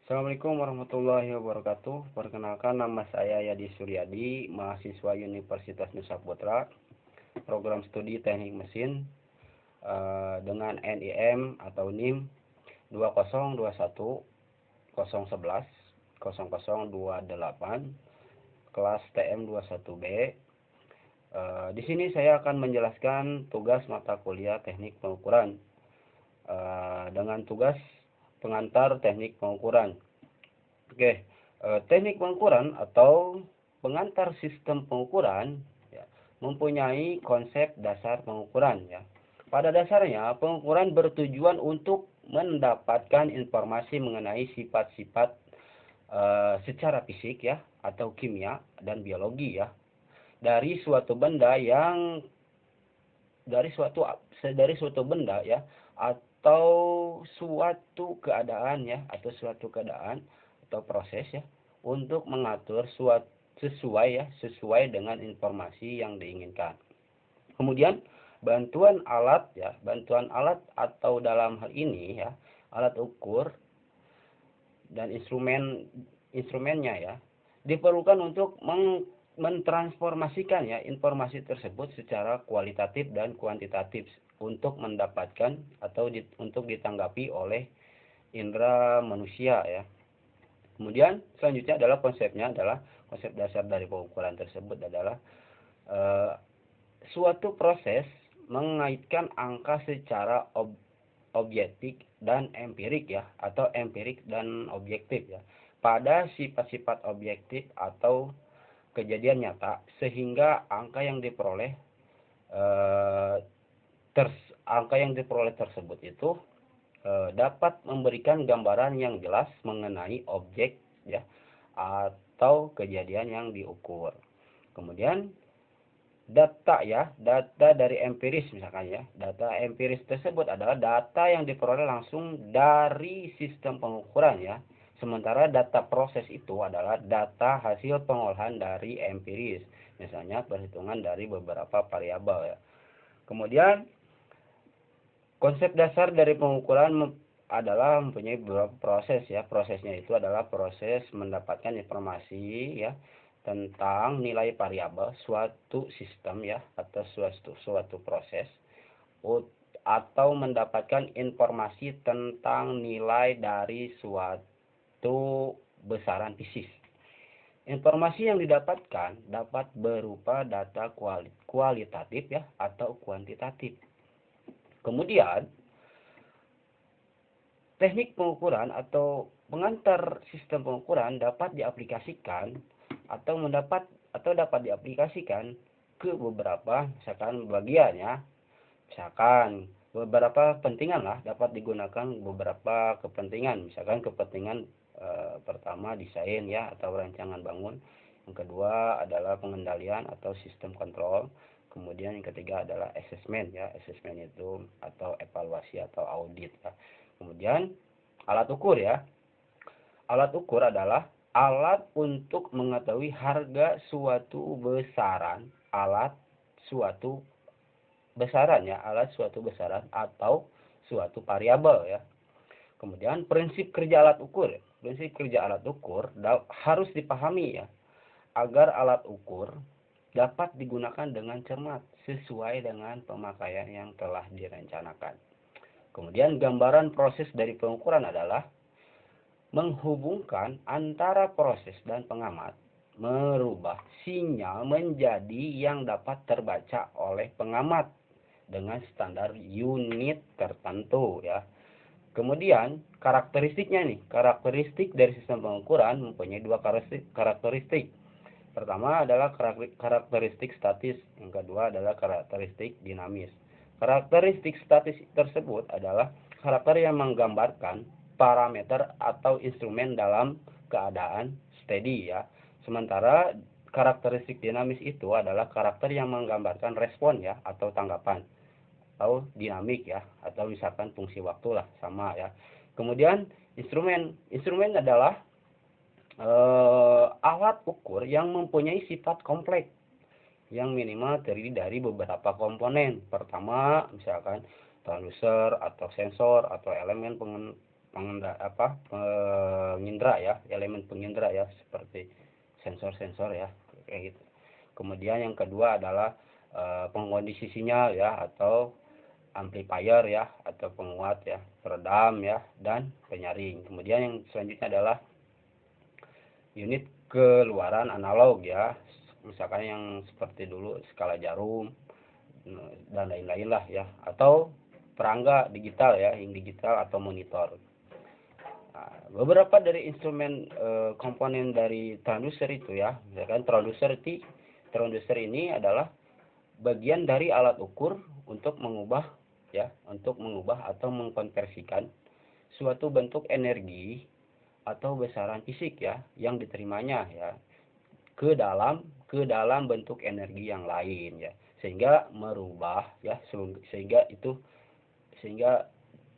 Assalamualaikum warahmatullahi wabarakatuh. Perkenalkan, nama saya Yadi Suryadi, mahasiswa Universitas Nusa Putra, program studi Teknik Mesin dengan NIM atau NIM 2021 kelas TM21B. Di sini saya akan menjelaskan tugas mata kuliah Teknik Pengukuran dengan tugas pengantar teknik pengukuran. Oke, teknik pengukuran atau pengantar sistem pengukuran ya, mempunyai konsep dasar pengukuran ya. Pada dasarnya, pengukuran bertujuan untuk mendapatkan informasi mengenai sifat-sifat secara fisik ya atau kimia dan biologi ya dari suatu benda yang dari suatu benda ya atau suatu keadaan ya atau suatu keadaan atau proses ya untuk mengatur sesuai dengan informasi yang diinginkan. Kemudian bantuan alat atau dalam hal ini ya alat ukur dan instrumennya ya diperlukan untuk mentransformasikan ya informasi tersebut secara kualitatif dan kuantitatif untuk mendapatkan atau untuk ditanggapi oleh indera manusia ya. Kemudian selanjutnya adalah konsep dasar dari pengukuran tersebut adalah suatu proses mengaitkan angka secara objektif dan empirik ya atau empirik dan objektif ya pada sifat-sifat objektif atau kejadian nyata sehingga eh, angka yang diperoleh tersebut itu dapat memberikan gambaran yang jelas mengenai objek ya atau kejadian yang diukur. Kemudian data dari empiris misalkan ya. Data empiris tersebut adalah data yang diperoleh langsung dari sistem pengukuran ya. Sementara data proses itu adalah data hasil pengolahan dari empiris. Misalnya perhitungan dari beberapa variabel ya. Kemudian konsep dasar dari pengukuran adalah mempunyai beberapa proses ya. Prosesnya itu adalah proses mendapatkan informasi ya tentang nilai variabel suatu sistem ya atau suatu proses atau mendapatkan informasi tentang nilai dari suatu besaran fisik. Informasi yang didapatkan dapat berupa data kualitatif ya atau kuantitatif. Kemudian teknik pengukuran atau pengantar sistem pengukuran dapat diaplikasikan dapat diaplikasikan ke beberapa misalkan bagian ya. Misalkan beberapa kepentingan lah dapat digunakan beberapa kepentingan. Misalkan kepentingan pertama desain ya atau rancangan bangun. Yang kedua adalah pengendalian atau sistem kontrol. Kemudian yang ketiga adalah asesmen ya. Asesmen itu atau evaluasi atau audit ya. Kemudian alat ukur ya. Alat ukur adalah alat untuk mengetahui harga suatu besaran, suatu alat suatu besaran atau suatu variabel ya. Kemudian prinsip kerja alat ukur. Prinsip kerja alat ukur harus dipahami ya agar alat ukur dapat digunakan dengan cermat sesuai dengan pemakaian yang telah direncanakan. Kemudian gambaran proses dari pengukuran adalah menghubungkan antara proses dan pengamat, merubah sinyal menjadi yang dapat terbaca oleh pengamat dengan standar unit tertentu ya. Kemudian karakteristiknya nih, karakteristik dari sistem pengukuran mempunyai dua karakteristik. Pertama adalah karakteristik statis, yang kedua adalah karakteristik dinamis. Karakteristik statis tersebut adalah karakter yang menggambarkan parameter atau instrumen dalam keadaan steady ya. Sementara karakteristik dinamis itu adalah karakter yang menggambarkan respon ya atau tanggapan atau dinamik ya atau misalkan fungsi waktu lah sama ya. Kemudian instrumen adalah alat ukur yang mempunyai sifat kompleks yang minimal terdiri dari beberapa komponen. Pertama, misalkan transducer atau sensor atau elemen pengindra ya, elemen pengindra ya, seperti sensor-sensor ya, kayak gitu. Kemudian yang kedua adalah pengkondisi sinyal ya, atau amplifier ya, atau penguat ya, peredam ya, dan penyaring. Kemudian yang selanjutnya adalah unit keluaran analog ya, misalkan yang seperti dulu skala jarum dan lain-lain lah ya, atau perangga digital ya, yang digital atau monitor. Nah, beberapa dari instrumen komponen dari transducer itu ya, misalkan transducer ini adalah bagian dari alat ukur untuk mengubah atau mengkonversikan suatu bentuk energi atau besaran fisik ya yang diterimanya ya ke dalam bentuk energi yang lain ya, sehingga merubah ya, sehingga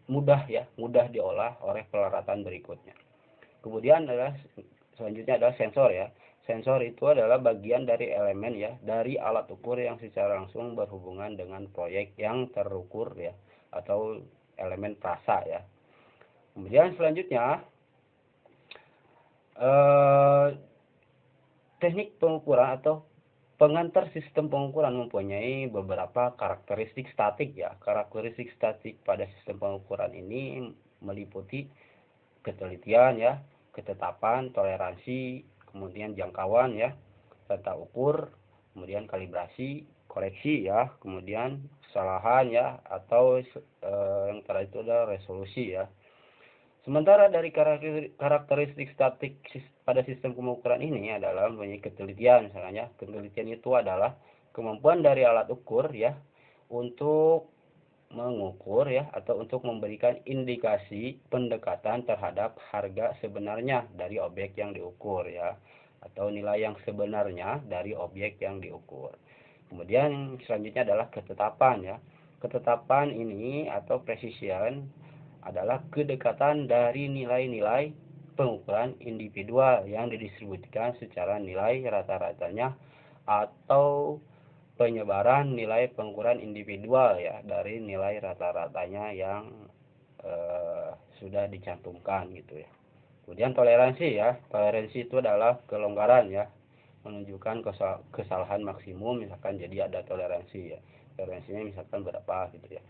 mudah diolah oleh peralatan berikutnya. Kemudian selanjutnya adalah sensor ya. Sensor itu adalah bagian dari elemen ya, dari alat ukur yang secara langsung berhubungan dengan proyek yang terukur ya, atau elemen perasa ya. Kemudian selanjutnya teknik pengukuran atau pengantar sistem pengukuran mempunyai beberapa karakteristik statik ya. Karakteristik statik pada sistem pengukuran ini meliputi ketelitian ya, ketetapan, toleransi, kemudian jangkauan ya, rentang ukur, kemudian kalibrasi, koreksi ya, kemudian kesalahan ya, atau yang terakhir itu adalah resolusi ya. Sementara dari karakteristik statik pada sistem pengukuran ini adalah mempunyai ketelitian, misalnya ketelitian itu adalah kemampuan dari alat ukur ya untuk mengukur ya, atau untuk memberikan indikasi pendekatan terhadap harga sebenarnya dari objek yang diukur ya, atau nilai yang sebenarnya dari objek yang diukur. Kemudian selanjutnya adalah ketetapan ya. Ketetapan ini atau precision adalah kedekatan dari nilai-nilai pengukuran individual yang didistribusikan secara nilai rata-ratanya atau penyebaran nilai pengukuran individual ya dari nilai rata-ratanya yang sudah dicantumkan gitu ya. Kemudian toleransi ya. Toleransi itu adalah kelonggaran ya, menunjukkan kesalahan maksimum, misalkan jadi ada toleransi ya. Toleransinya misalkan berapa gitu ya.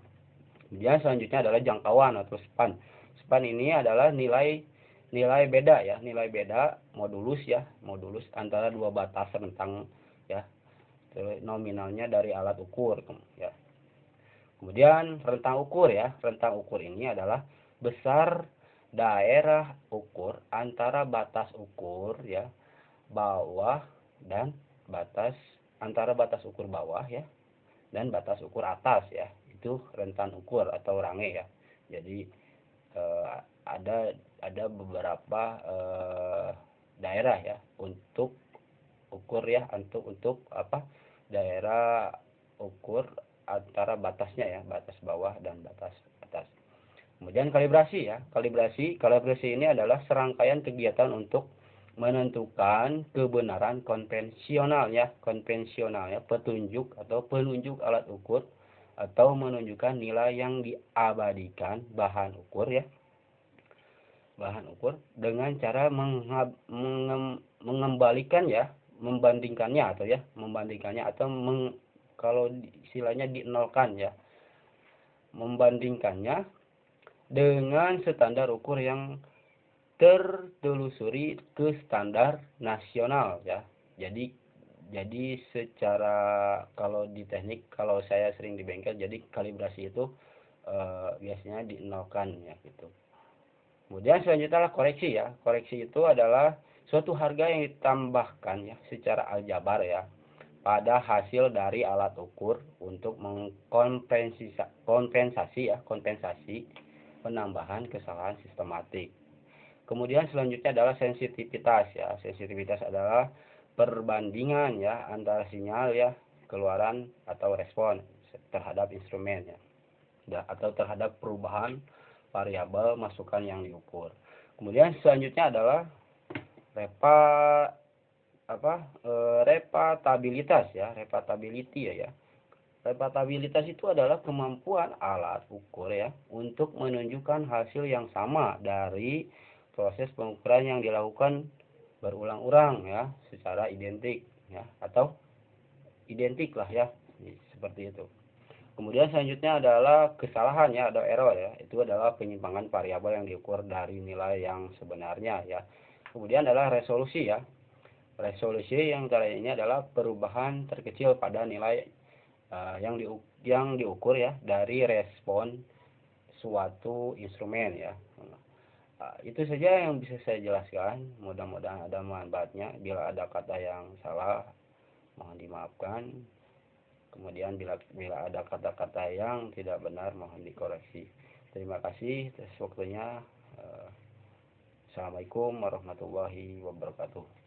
Kemudian selanjutnya adalah jangkauan atau span. Span ini adalah nilai beda ya, nilai beda modulus ya, modulus antara dua batas rentang ya, nominalnya dari alat ukur ya. Kemudian rentang ukur ya, rentang ukur ini adalah besar daerah ukur antara batas ukur ya bawah dan antara batas ukur bawah ya dan batas ukur atas ya, itu rentan ukur atau range ya. Jadi ada beberapa daerah ya untuk ukur ya, untuk daerah ukur antara batasnya ya, batas bawah dan batas atas. Kemudian kalibrasi ya. Kalibrasi ini adalah serangkaian kegiatan untuk menentukan kebenaran konvensionalnya, petunjuk alat ukur atau menunjukkan nilai yang diabadikan bahan ukur dengan cara membandingkannya atau kalau istilahnya dinolkan ya, membandingkannya dengan standar ukur yang tertelusuri ke standar nasional ya. Jadi secara kalau di teknik, kalau saya sering di bengkel, jadi kalibrasi itu biasanya dinolkan ya gitu. Kemudian selanjutnya adalah koreksi ya. Koreksi itu adalah suatu harga yang ditambahkan ya secara aljabar ya pada hasil dari alat ukur untuk kompensasi penambahan kesalahan sistematik. Kemudian selanjutnya adalah sensitivitas ya. Sensitivitas adalah perbandingan ya antara sinyal ya, keluaran atau respon terhadap instrumen ya, atau terhadap perubahan variabel masukan yang diukur. Kemudian selanjutnya adalah repatabilitas ya, repatability ya. Repatabilitas itu adalah kemampuan alat ukur ya untuk menunjukkan hasil yang sama dari proses pengukuran yang dilakukan berulang-ulang ya secara identik ya atau identik lah ya seperti itu. Kemudian selanjutnya adalah kesalahan ya atau error ya. Itu adalah penyimpangan variabel yang diukur dari nilai yang sebenarnya ya. Kemudian adalah resolusi ya. Resolusi yang kali ini adalah perubahan terkecil pada nilai yang diukur ya dari respon suatu instrumen ya. Itu saja yang bisa saya jelaskan. Mudah-mudahan ada manfaatnya. Bila ada kata yang salah, mohon dimaafkan. Kemudian bila ada kata-kata yang tidak benar, mohon dikoreksi. Terima kasih atas waktunya. Assalamualaikum warahmatullahi wabarakatuh.